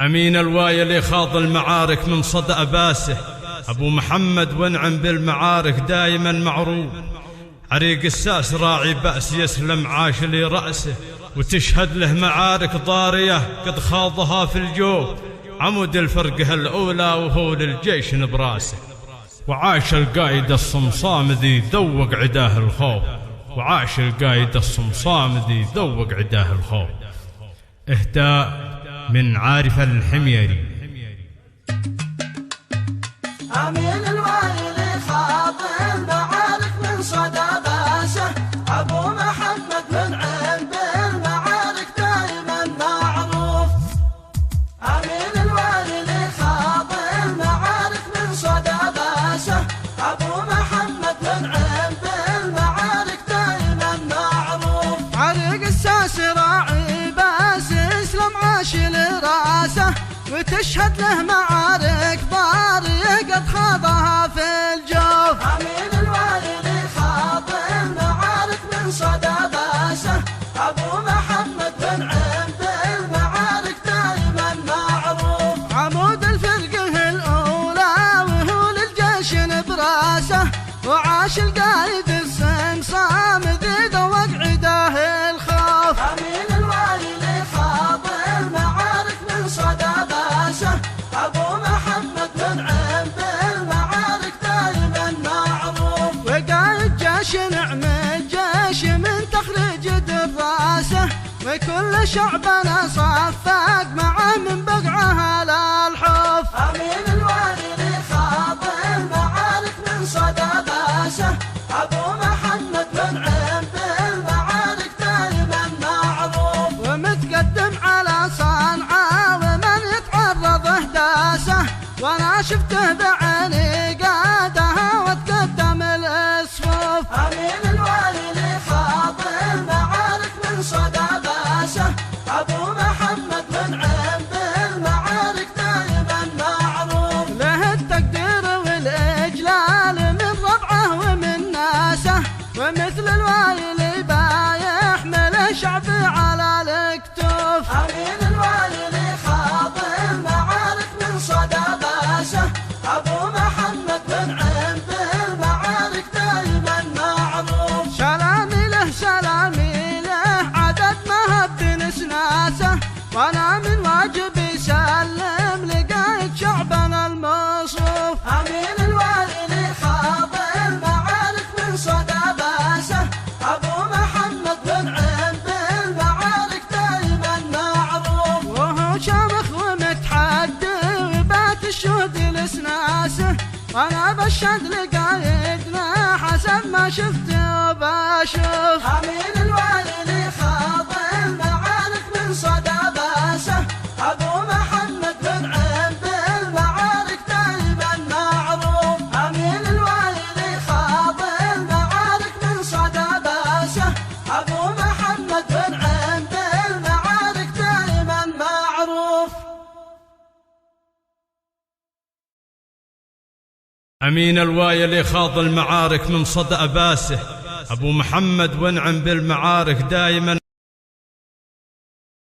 أمين الوايلي خاض المعارك من صدى أباسه، أبو محمد وانعم بالمعارك دايما معروف. عريق الساس راعي بأس يسلم عاش لي رأسه، وتشهد له معارك ضارية قد خاضها في الجوف. عمود الفرقة الأولى وهو للجيش نبراسه، وعاش القايد الصمصام ذي ذوق عداه الخوف. وعاش القايد الصمصام ذي ذوق عداه الخوف. إهداء من عارف الحميري. أمين الوايلي خاض المعارك من صدى باسه، أبو محمد وانعم بالمعارك دايما معروف. أمين الوايلي خاض المعارك من صدى باسه، أبو محمد وانعم بالمعارك دايما معروف. عريق الساس راعي باس يسلم عاش لراسه، وتشهد له معارك ضارية قد خاضها في الجوف. أمين الوايلي خاض المعارك من صدى باسه، أبو محمد وانعم بالمعارك دايما معروف. عمود الفرقة الأولى وهو للجيش نبراسه، وعاش القايد الصمصام ذي ذوق عداه الخوف. أمين الوايلي خاض المعارك من صدى باسه، أبو محمد وانعم بالمعارك دايما معروف. وقايد جيش نعم الجيش من تخريج دراسه، وكل شعبنا صفق معه من بقعها للحوف. أمين الوايلي خاض المعارك من صدى باسه، أبو محمد وانعم بالمعارك دايما معروف. ومتقدم على صنعاء ومن يتعرض اهداسه، وانا شفته بعيني قادها وتقدم الصفوف. امين الوايلي خاض المعارك من صدى باسه، ابو محمد وانعم بالمعارك دايما معروف. له التقدير والاجلال من ربعه ومن ناسه، ومثل الوايلي بايحمل شعبي على الكتوف. امين الوايلي خاض المعارك من صدى باسه، ابو محمد وانعم بالمعارك دايما معروف. سلامي له عدد ما هب نسناسه، وانا من واجبي سلم لقايد شعبنا المصروف. امين الوايلي خاض المعارك من صدى باسه، ابو محمد وانعم بالمعارك دايما معروف. وهو شامخ ومتحدي وبات الشهد لسناسه، وانا بشهد لقايدنا حسب ما شفت وبشوف. امين الوايلي خاض المعارك من صدى باسه، ابو محمد وانعم بالمعارك دايما معروف. امين الوايلي خاض المعارك من صدى باسه، ابو محمد وانعم بالمعارك دايما معروف. أمين الوايلي خاض المعارك من صدى أباسه، أبو محمد وانعم بالمعارك دايما